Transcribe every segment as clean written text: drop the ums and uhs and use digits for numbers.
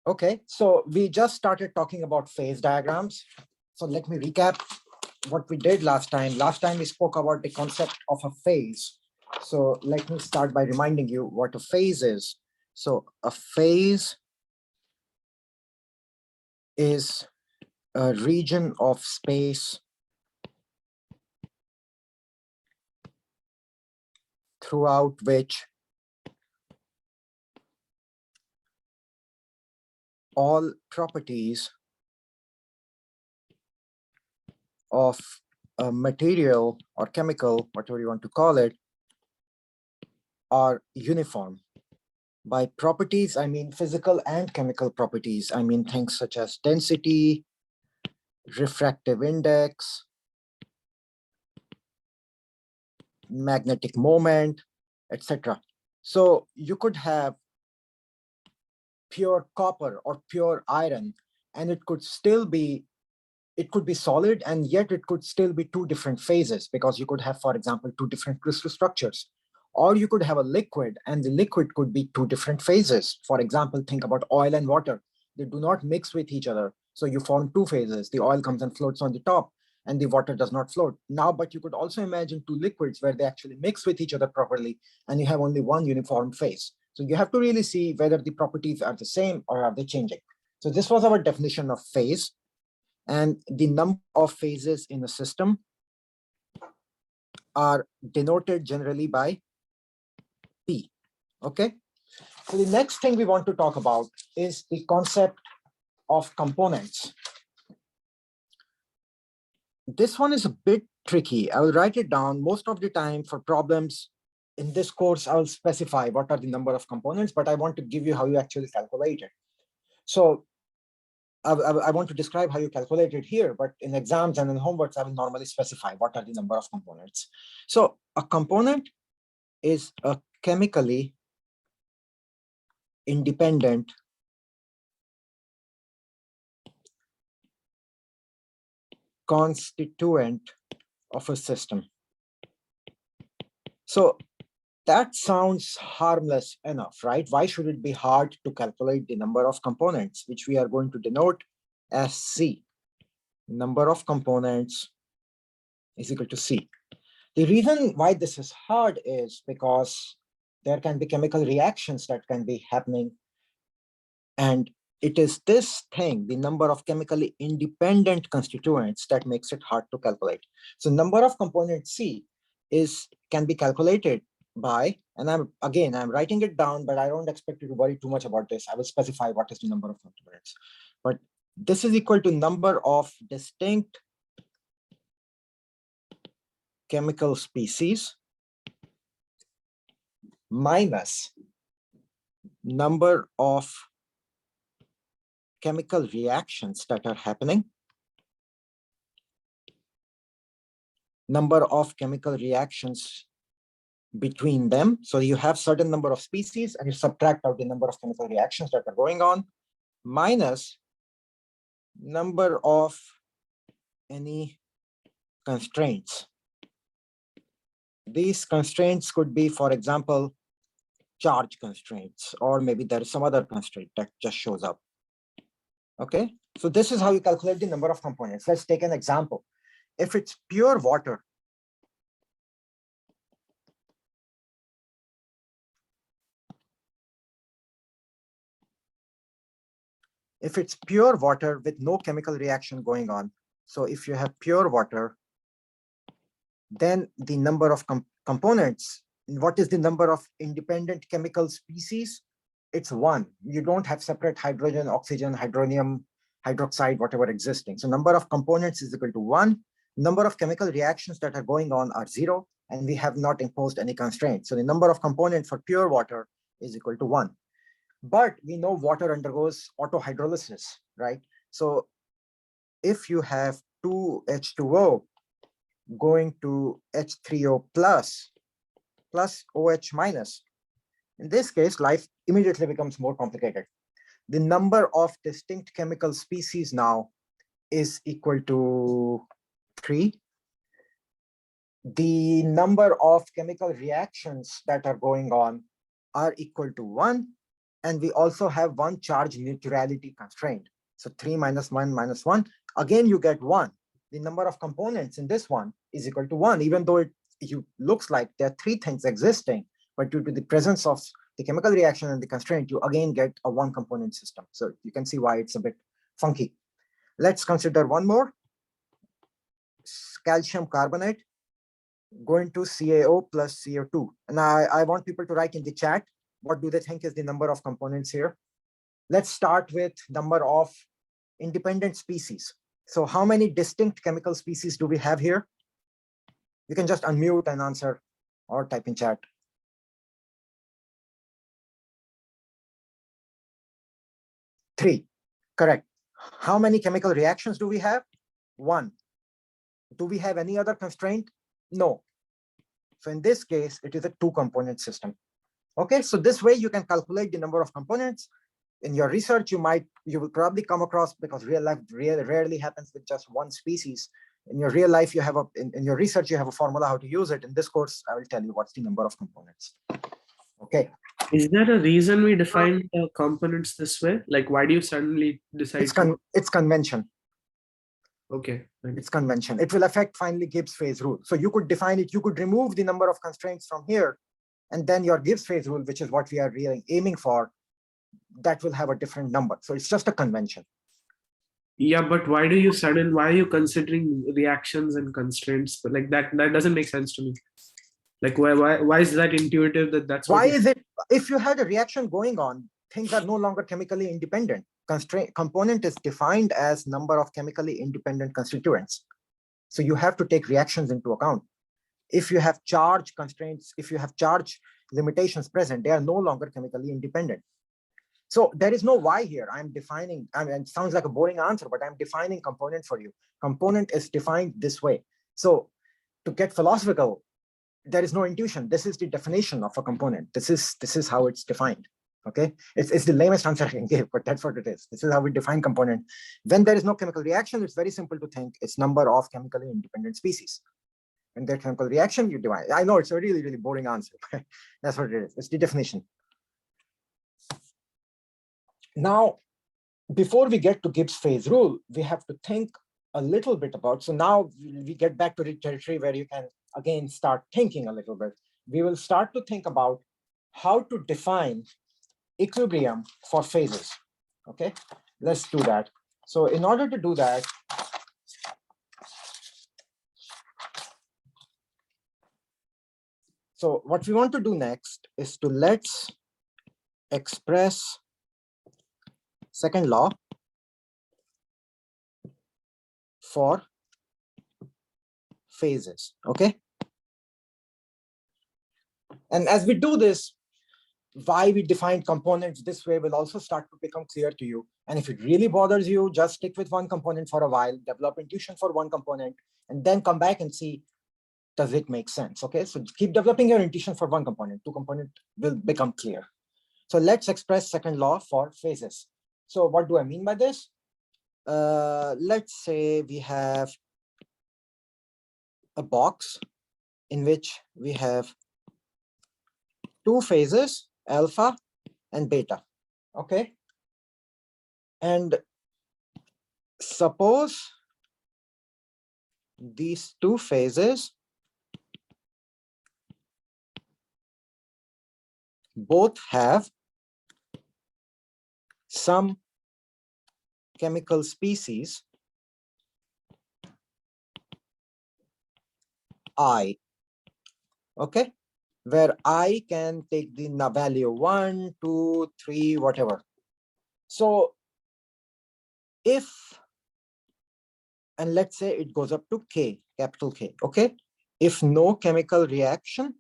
Okay, so we just started talking about phase diagrams. So let me recap what we did last time. Last time we spoke about the concept of a phase. So let me start by reminding you what a phase is. So a phase is a region of space throughout which all properties of a material or chemical, whatever you want to call it, are uniform. By properties, I mean physical and chemical properties. I mean things such as density, refractive index, magnetic moment, etc. So you could have pure copper or pure iron, and it could be solid, and yet it could still be two different phases, because you could have, for example, two different crystal structures. Or you could have a liquid, and the liquid could be two different phases. For example, think about oil and water. They do not mix with each other. So you form two phases. The oil comes and floats on the top, and the water does not float. Now, but you could also imagine two liquids where they actually mix with each other properly, and you have only one uniform phase. So you have to really see whether the properties are the same or are they changing. So this was our definition of phase. And the number of phases in a system are denoted generally by P. Okay. So the next thing we want to talk about is the concept of components. This one is a bit tricky. I will write it down. Most of the time for problems in this course, I will specify what are the number of components, but I want to give you how you actually calculate it. So I want to describe how you calculate it here, but in exams and in homeworks, I will normally specify what are the number of components. So a component is a chemically independent constituent of a system. So that sounds harmless enough, right? Why should it be hard to calculate the number of components, which we are going to denote as C? Number of components is equal to C. The reason why this is hard is because there can be chemical reactions that can be happening. And it is this thing, the number of chemically independent constituents, that makes it hard to calculate. So number of components C can be calculated by, and I'm writing it down, but I don't expect you to worry too much about this. I will specify what is the number of components. But this is equal to number of distinct chemical species minus number of chemical reactions that are happening, number of chemical reactions between them. So you have certain number of species and you subtract out the number of chemical reactions that are going on, minus number of any constraints. These constraints could be, for example, charge constraints, or maybe there is some other constraint that just shows up. Okay, so this is how you calculate the number of components. Let's take an example. If it's pure water, with no chemical reaction going on, so if you have pure water, then the number of components, what is the number of independent chemical species? It's one. You don't have separate hydrogen, oxygen, hydronium, hydroxide, whatever existing. So number of components is equal to one. Number of chemical reactions that are going on are zero, and we have not imposed any constraints. So the number of components for pure water is equal to one. But we know water undergoes autohydrolysis, right? So if you have 2H2O going to H3O plus OH minus, in this case, life immediately becomes more complicated. The number of distinct chemical species now is equal to 3. The number of chemical reactions that are going on are equal to 1. And we also have one charge neutrality constraint. So 3 minus 1 minus 1, again, you get 1. The number of components in this one is equal to 1, even though it looks like there are 3 things existing, but due to the presence of the chemical reaction and the constraint, you again get a 1 component system. So you can see why it's a bit funky. Let's consider one more. Calcium carbonate going to CaO plus CO2. And I want people to write in the chat, what do they think is the number of components here? Let's start with number of independent species. So how many distinct chemical species do we have here? You can just unmute and answer or type in chat. 3, correct. How many chemical reactions do we have? 1. Do we have any other constraint? No. So in this case, it is a 2-component system. Okay, so this way you can calculate the number of components. In your research, you will probably come across, because real life rarely happens with just one species. In your real life, you have in your research, you have a formula how to use it. In this course, I will tell you what's the number of components. Okay. Is there a reason we define the components this way? Like, why do you suddenly decide? It's convention. Okay. It's convention. It will affect finally Gibbs phase rule. So you could define it. You could remove the number of constraints from here, and then your Gibbs phase rule, which is what we are really aiming for, that will have a different number. So it's just a convention. Yeah, but why are you considering reactions and constraints? But like that doesn't make sense to me. Like why is that intuitive that's why is it? If you had a reaction going on, things are no longer chemically independent. Component is defined as number of chemically independent constituents. So you have to take reactions into account. If you have charge constraints, if you have charge limitations present, they are no longer chemically independent. So there is no why here. I'm defining, I mean, it sounds like a boring answer, but I'm defining component for you. Component is defined this way. So to get philosophical, there is no intuition. This is the definition of a component. This is how it's defined. Okay, it's the lamest answer I can give, but that's what it is. This is how we define component. When there is no chemical reaction, it's very simple to think it's number of chemically independent species. And their chemical reaction, you divide. I know it's a really, really boring answer. That's what it is. It's the definition. Now, before we get to Gibbs phase rule, we have to think a little bit about. So now we get back to the territory where you can again start thinking a little bit. We will start to think about how to define equilibrium for phases. Okay, let's do that. So in order to do that, so what we want to do next is to let's express second law for phases. Okay, and as we do this, why we define components this way will also start to become clear to you. And if it really bothers you, just stick with one component for a while, develop intuition for one component, and then come back and see, does it make sense? Okay, so keep developing your intuition for one component. 2 component will become clear. So let's express second law for phases. So what do I mean by this? Let's say we have a box in which we have 2 phases, alpha and beta. Okay, and suppose these 2 phases both have some chemical species I. Okay, where I can take the value 1, 2, 3, whatever. So if, and let's say it goes up to K, capital K, okay? If no chemical reaction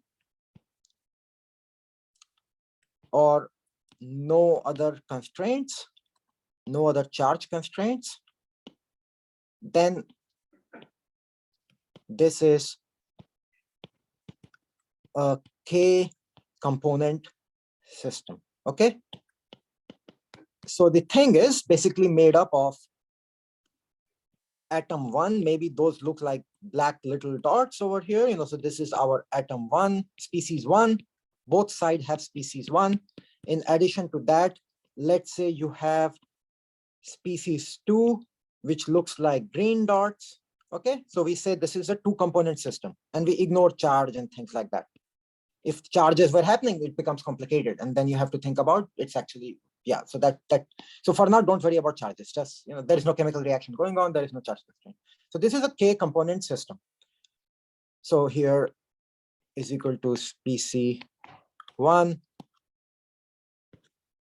or no other constraints, no other charge constraints, then this is a K component system, okay? So the thing is basically made up of atom 1, maybe those look like black little dots over here, you know, so this is our atom 1, species 1, both sides have species 1. In addition to that, let's say you have species 2, which looks like green dots. Okay, so we say this is a 2-component system, and we ignore charge and things like that. If charges were happening, it becomes complicated, and then you have to think about it's actually, yeah. So so for now, don't worry about charges. Just, there is no chemical reaction going on. There is no charge constraint. So this is a k-component system. So here is equal to species 1,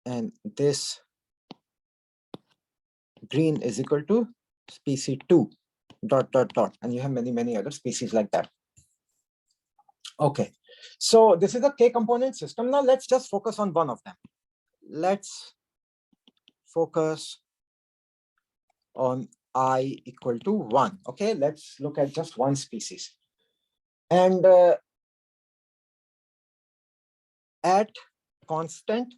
and this green is equal to species 2, ... and you have many other species like that. Okay, so this is a k-component system. Now let's just focus on one of them. Let's focus on I equal to 1. Okay, let's look at just one species. And at constant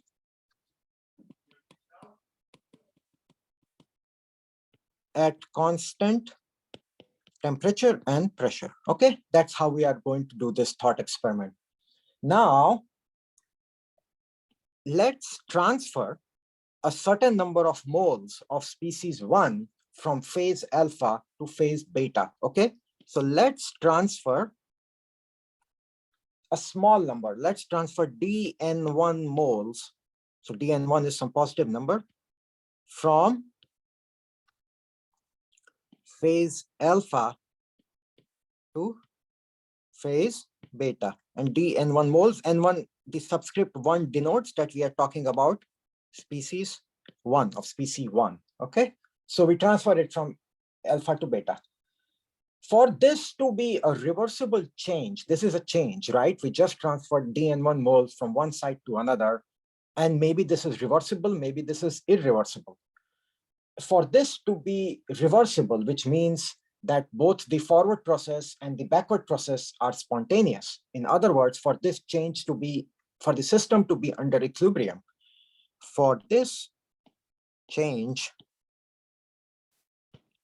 temperature and pressure. Okay, that's how we are going to do this thought experiment. Now, let's transfer a certain number of moles of species 1 from phase alpha to phase beta. Okay, so let's transfer a small number. Let's transfer dN1 moles. So dN1 is some positive number from phase alpha to phase beta, and dN1 moles, N1, the subscript 1 denotes that we are talking about species 1 of species 1. Okay, so we transfer it from alpha to beta. For this to be a reversible change, this is a change, right? We just transferred dN1 moles from one side to another, and maybe this is reversible, maybe this is irreversible. For this to be reversible, which means that both the forward process and the backward process are spontaneous. In other words, for this change to be, for the system to be under equilibrium, for this change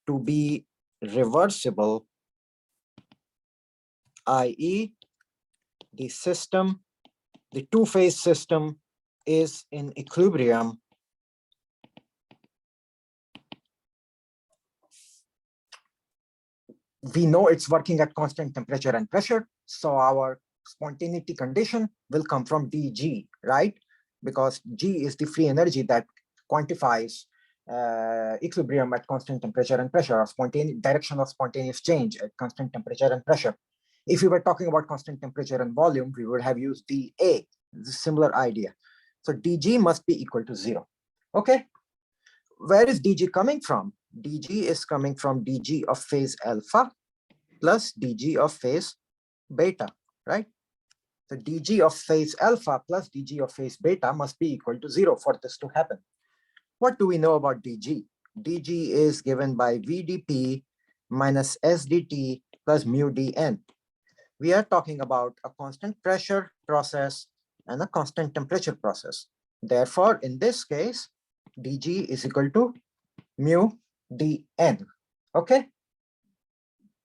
to be reversible, i.e. the system, the two-phase system is in equilibrium, we know it's working at constant temperature and pressure, so our spontaneity condition will come from dg, right? Because g is the free energy that quantifies equilibrium at constant temperature and pressure, or direction of spontaneous change at constant temperature and pressure. If we were talking about constant temperature and volume, we would have used dA. It's a similar idea. So dg must be equal to 0. Okay, where is dg coming from? dg is coming from dg of phase alpha plus dg of phase beta, right? The dg of phase alpha plus dg of phase beta must be equal to 0 for this to happen. What do we know about dg? dg is given by vdp minus sdt plus mu dn. We are talking about a constant pressure process and a constant temperature process. Therefore, in this case, dg is equal to mu dn. Okay,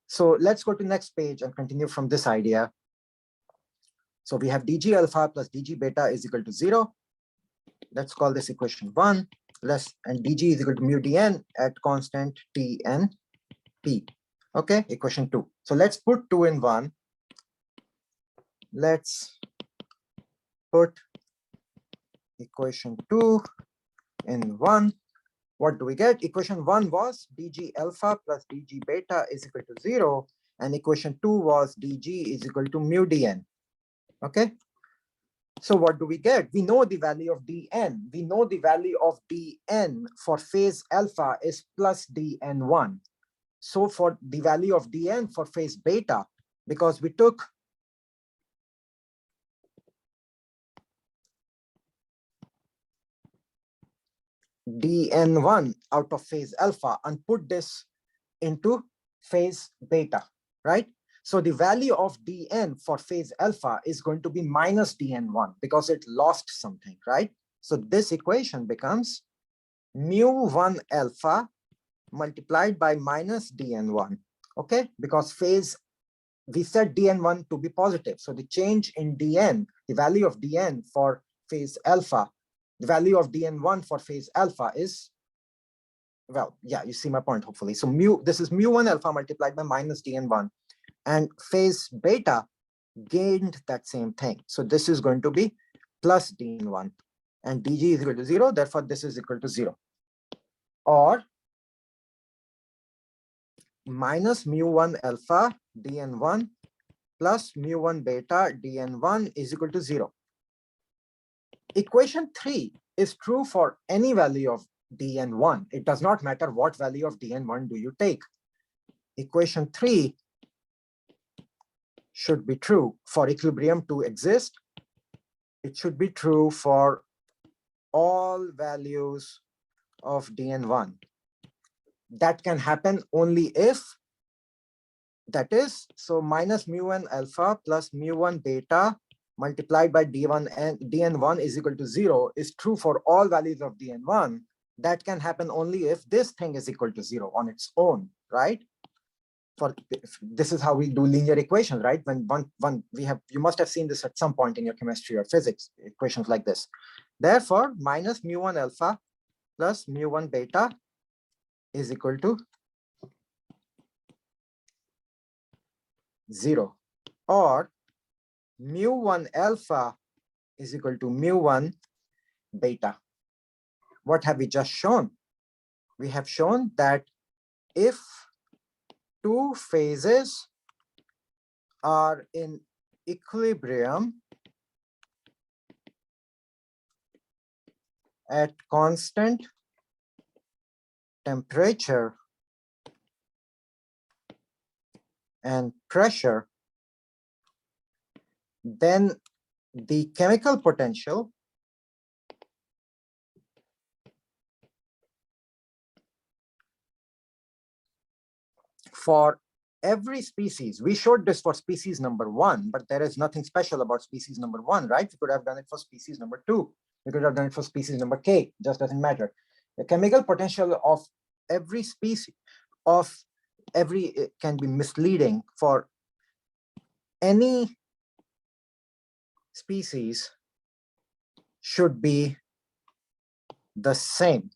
so let's go to next page and continue from this idea. So we have dg alpha plus dg beta is equal to 0. Let's call this equation 1. And dg is equal to mu dn at constant t and p. Okay, equation 2. So let's put 2 in 1. Let's put equation 2 in 1. What do we get? Equation 1 was dg alpha plus dg beta is equal to 0, and equation 2 was dg is equal to mu dn. Okay, so what do we get? We know the value of dn. We know the value of dn for phase alpha is plus dn1. So for the value of dn for phase beta, because we took dn1 out of phase alpha and put this into phase beta, right? So the value of dn for phase alpha is going to be minus dn1 because it lost something, right? So this equation becomes mu1 alpha multiplied by minus dn1, okay? Because phase, we set dn1 to be positive. So the change in dn, the value of dn for phase alpha The value of dn1 for phase alpha is, well, yeah, you see my point, hopefully. So this is mu1 alpha multiplied by minus dn1, and phase beta gained that same thing. So this is going to be plus dn1, and dg is equal to 0, therefore this is equal to 0. Or minus mu1 alpha dn1 plus mu1 beta dn1 is equal to 0. Equation 3 is true for any value of dn1. It does not matter what value of dn1 do you take. Equation 3 should be true for equilibrium to exist. It should be true for all values of dn1. That can happen only if, that is, so minus mu1 alpha plus mu1 beta multiplied by d1 and dn1 is equal to 0 is true for all values of dn1. That can happen only if this thing is equal to 0 on its own, right? This is how we do linear equations, right? When you must have seen this at some point in your chemistry or physics, equations like this. Therefore, minus mu1 alpha plus mu1 beta is equal to 0, or mu1 alpha is equal to mu1 beta. What have we just shown? We have shown that if two phases are in equilibrium at constant temperature and pressure, then the chemical potential for every species, we showed this for species number 1, but there is nothing special about species number 1, right? We could have done it for species number 2. We could have done it for species number k, just doesn't matter. The chemical potential of every species, it can be misleading for any species should be the same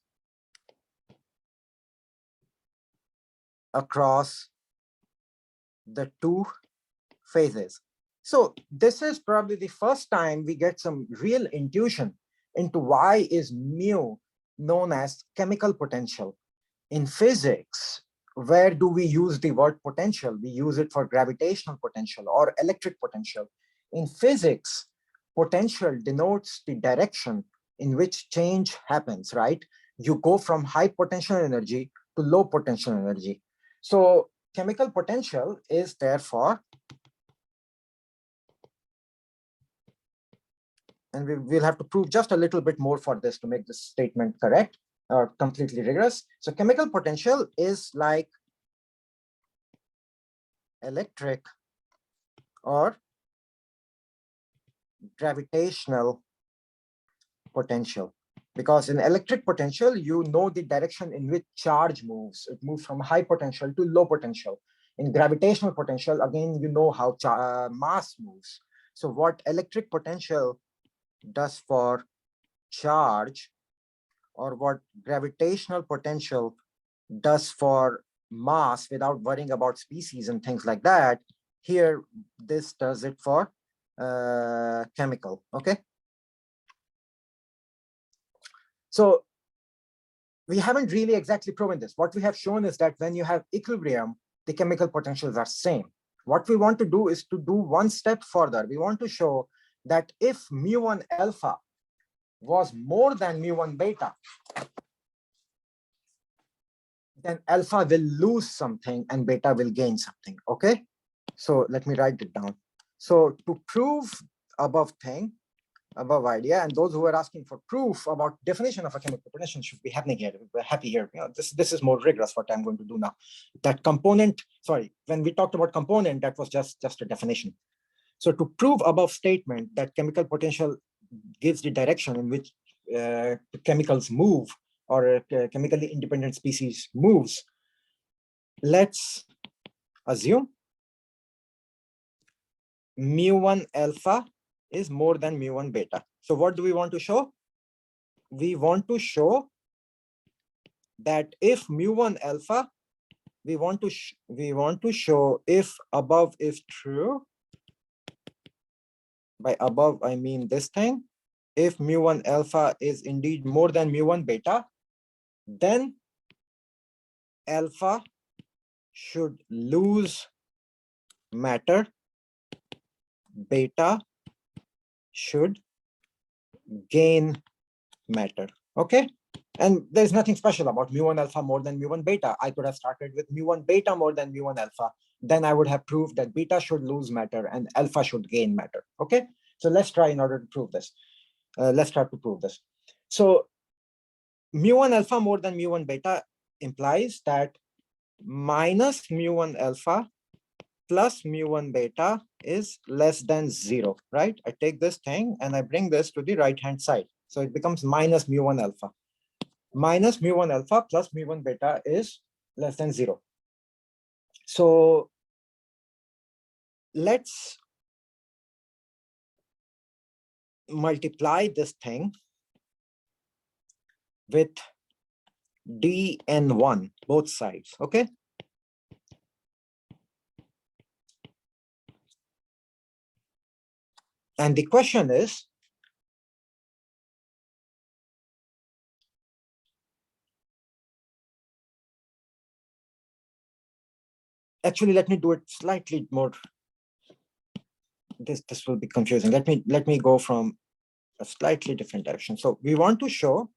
across the two phases. So this is probably the first time we get some real intuition into why is mu known as chemical potential. In physics, where do we use the word potential? We use it for gravitational potential or electric potential. In physics, potential denotes the direction in which change happens, right? You go from high potential energy to low potential energy. So chemical potential is therefore, and we'll have to prove just a little bit more for this to make this statement correct or completely rigorous. So chemical potential is like electric or gravitational potential. Because in electric potential, you know the direction in which charge moves. It moves from high potential to low potential. In gravitational potential, again, you know how mass moves. So what electric potential does for charge, or what gravitational potential does for mass without worrying about species and things like that, here, this does it for chemical, okay? So we haven't really exactly proven this. What we have shown is that when you have equilibrium, the chemical potentials are same. What we want to do is to do one step further. We want to show that if mu1 alpha was more than mu1 beta, then alpha will lose something and beta will gain something, okay? So let me write it down. So to prove above idea, and those who are asking for proof about definition of a chemical potential should be happening here. We're happy here. You know, this is more rigorous what I'm going to do now. That component, sorry, when we talked about component, that was just a definition. So to prove above statement that chemical potential gives the direction in which chemicals move, or chemically independent species moves, let's assume mu1 alpha is more than mu1 beta. So what do we want to show? we want to show that if mu1 alpha, we want to show if above is true. By above, I mean this thing. If mu1 alpha is indeed more than mu1 beta, then alpha should lose matter, beta should gain matter. Okay, and there's nothing special about mu1 alpha more than mu1 beta. I could have started with mu1 beta more than mu1 alpha. Then I would have proved that beta should lose matter and alpha should gain matter. Okay, so let's try in order to prove this. Let's try to prove this. So mu1 alpha more than mu1 beta implies that minus mu1 alpha plus mu1 beta is less than 0, right? I take this thing and I bring this to the right-hand side. So it becomes minus mu1 alpha. Minus mu1 alpha plus mu1 beta is less than 0. So let's multiply this thing with dn1, both sides, okay? And the question is, actually, let me do it slightly more. This will be confusing. Let me go from a slightly different direction. So we want to show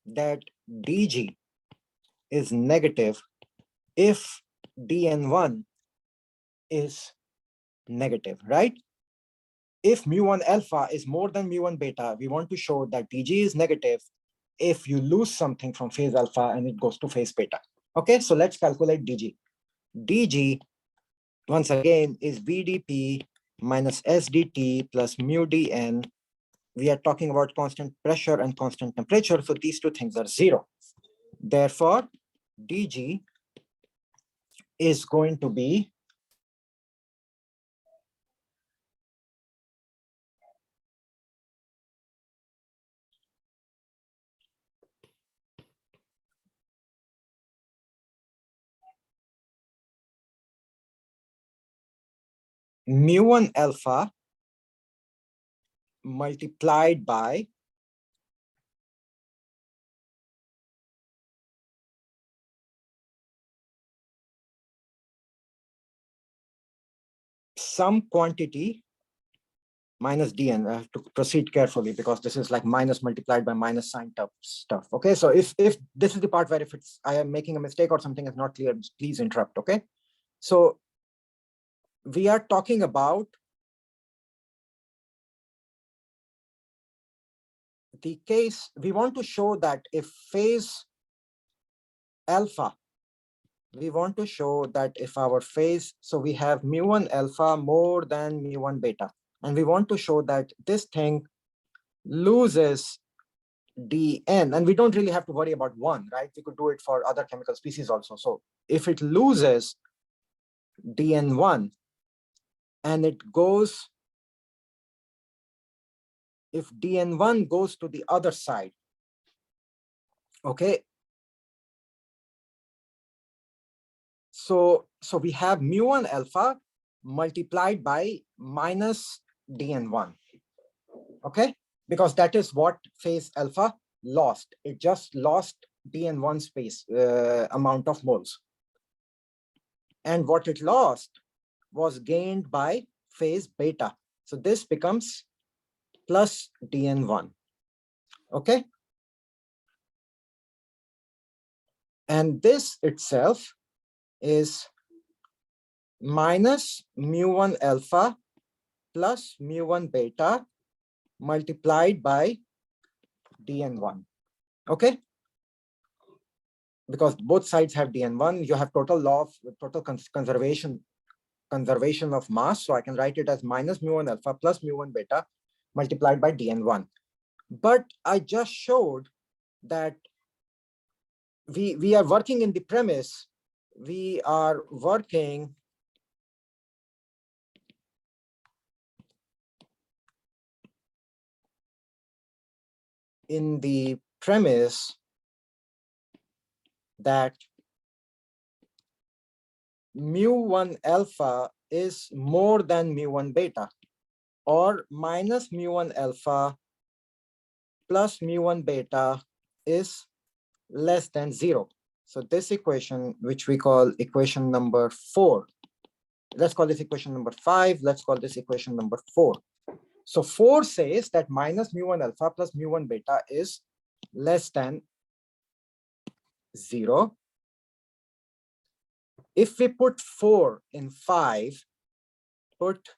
that dg is negative if dn1 is negative, right? If mu1 alpha is more than mu1 beta, we want to show that dg is negative if you lose something from phase alpha and it goes to phase beta. Okay, so let's calculate dg. dg, once again, is vdp minus sdt plus mu dn. We are talking about constant pressure and constant temperature, so these two things are 0. Therefore, dg is going to be mu1 alpha multiplied by some quantity minus dn. I have to proceed carefully because this is like minus multiplied by minus sign stuff. Okay, so if this is the part where if it's I am making a mistake or something is not clear, please interrupt. Okay, so we are talking about the case. We want to show that if phase alpha, we want to show that if our phase, so we have mu1 alpha more than mu1 beta, and we want to show that this thing loses dn, and we don't really have to worry about 1, right? We could do it for other chemical species also. So if it loses dn1 and it goes, if dn1 goes to the other side, okay, so we have mu1 alpha multiplied by minus dn1, okay, because that is what phase alpha lost. It just lost dn1 space amount of moles, and what it lost was gained by phase beta. So this becomes plus dn1, okay, and this itself is minus mu1 alpha plus mu1 beta multiplied by dn1, okay, because both sides have dn1. You have total law of total conservation of mass, so I can write it as minus mu1 alpha plus mu1 beta multiplied by dn1. But I just showed that we are working in the premise, we are working in the premise that mu1 alpha is more than mu1 beta, or minus mu1 alpha plus mu1 beta is less than 0. So this equation, which we call equation number 4, let's call this equation number 5, let's call this equation number 4. So 4 says that minus mu1 alpha plus mu1 beta is less than 0. If we put 4 in 5, put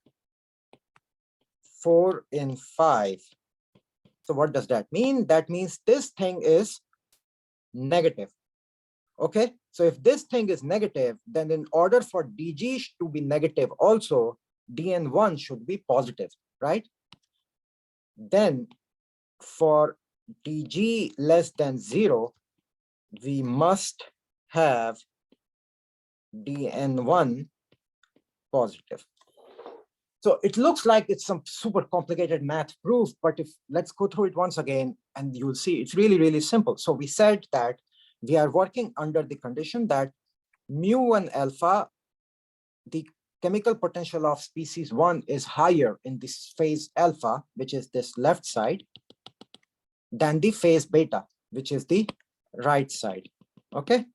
4 in 5. So what does that mean? That means this thing is negative. Okay, so if this thing is negative, then in order for dg to be negative also, dn1 should be positive, right? Then for dg less than 0, we must have dn1 positive. So it looks like it's some super complicated math proof, but if let's go through it once again, and you'll see it's really, really simple. So we said that we are working under the condition that mu1 alpha, the chemical potential of species 1 is higher in this phase alpha, which is this left side, than the phase beta, which is the right side. Okay,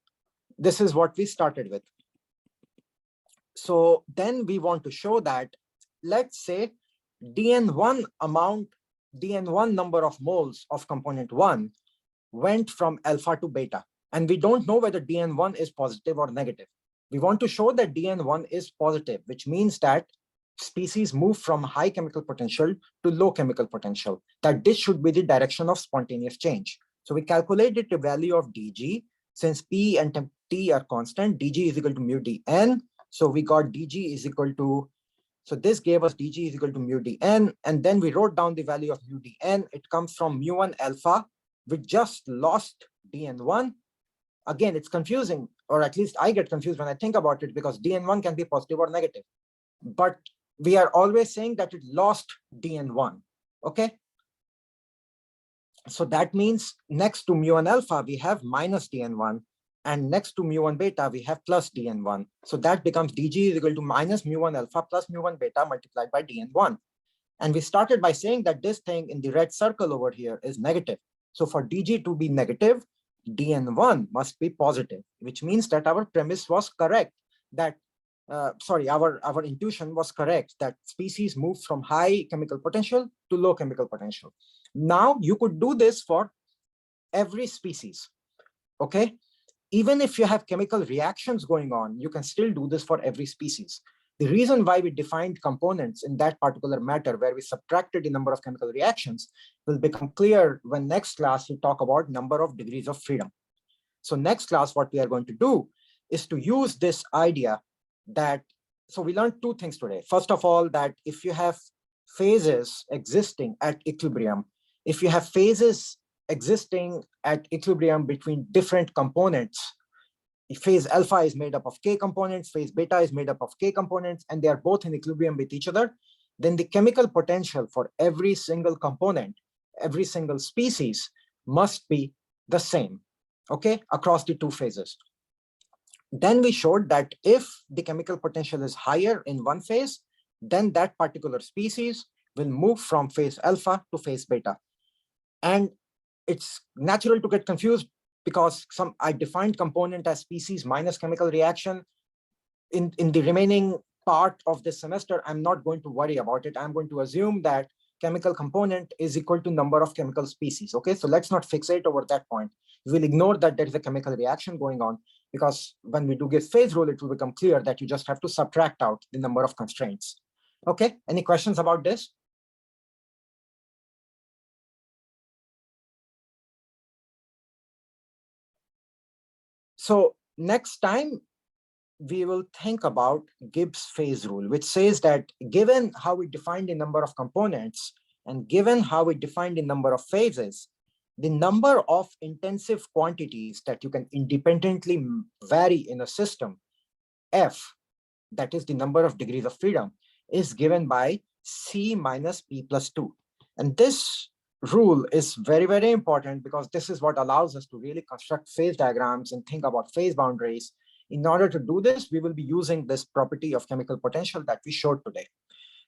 this is what we started with. So then we want to show that, let's say dn1 number of moles of component 1 went from alpha to beta, and we don't know whether dn1 is positive or negative. We want to show that dn1 is positive, which means that species move from high chemical potential to low chemical potential, that this should be the direction of spontaneous change. So we calculated the value of dg. Since p and t are constant, dg is equal to mu dn. So we got dg is equal to, so this gave us dg is equal to mu dn, and then we wrote down the value of mu dn. It comes from mu1 alpha. We just lost dn1. Again, it's confusing, or at least I get confused when I think about it, because dn1 can be positive or negative. But we are always saying that it lost dn1. Okay. So that means next to mu1 alpha, we have minus dn1. And next to mu1 beta, we have plus dn1. So that becomes dg is equal to minus mu1 alpha plus mu1 beta multiplied by dn1. And we started by saying that this thing in the red circle over here is negative. So for dg to be negative, dn1 must be positive, which means that our premise was correct, that our intuition was correct, that species move from high chemical potential to low chemical potential. Now you could do this for every species. Okay, even if you have chemical reactions going on, you can still do this for every species. The reason why we defined components in that particular matter, where we subtracted the number of chemical reactions, will become clear when next class we talk about number of degrees of freedom. So next class, what we are going to do is to use this idea that, so we learned two things today. First of all, that if you have phases existing at equilibrium, if you have phases existing at equilibrium between different components, phase alpha is made up of k components, phase beta is made up of k components, and they are both in equilibrium with each other, then the chemical potential for every single component, every single species must be the same, okay, across the two phases. Then we showed that if the chemical potential is higher in one phase, then that particular species will move from phase alpha to phase beta. And it's natural to get confused, because I defined component as species minus chemical reaction. In the remaining part of this semester, I'm not going to worry about it. I'm going to assume that chemical component is equal to number of chemical species. Okay, so let's not fixate over that point. We'll ignore that there is a chemical reaction going on, because when we do give phase rule, it will become clear that you just have to subtract out the number of constraints. Okay, any questions about this? So next time, we will think about Gibbs phase rule, which says that given how we defined the number of components and given how we defined the number of phases, the number of intensive quantities that you can independently vary in a system, F, that is the number of degrees of freedom, is given by C minus P plus 2. And this rule is very, very important because this is what allows us to really construct phase diagrams and think about phase boundaries. In order to do this, we will be using this property of chemical potential that we showed today.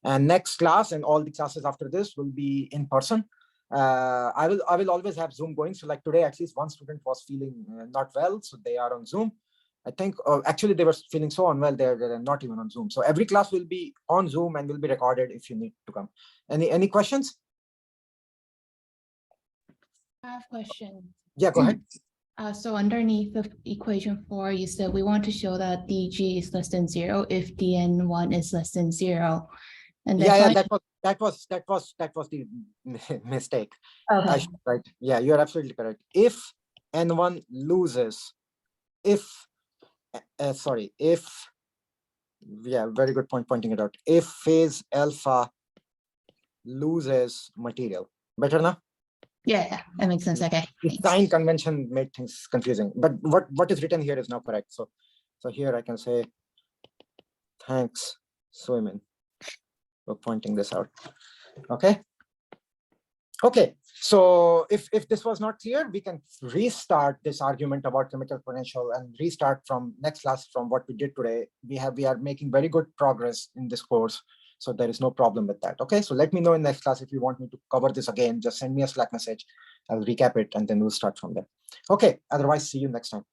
And next class and all the classes after this will be in person. I will always have Zoom going. So like today, at least one student was feeling not well, so they are on Zoom. I think actually they were feeling so unwell, they're not even on Zoom. So every class will be on Zoom and will be recorded if you need to come. Any questions? I have a question. Yeah, go ahead. So underneath the equation 4, you said we want to show that dg is less than 0 if dn1 is less than 0. And then Yeah, that was the mistake. okay. Right. Yeah, you're absolutely correct. If n1 loses, if yeah, very good point pointing it out. If phase alpha loses material, better now? Yeah, that makes sense. Okay. The sign convention made things confusing, but what is written here is now correct. So here I can say, thanks, Suimin, for pointing this out. Okay. So if this was not clear, we can restart this argument about chemical potential and restart from next class from what we did today. We are making very good progress in this course. So there is no problem with that. Okay, so let me know in next class if you want me to cover this again. Just send me a Slack message. I'll recap it and then we'll start from there. Okay, otherwise, see you next time.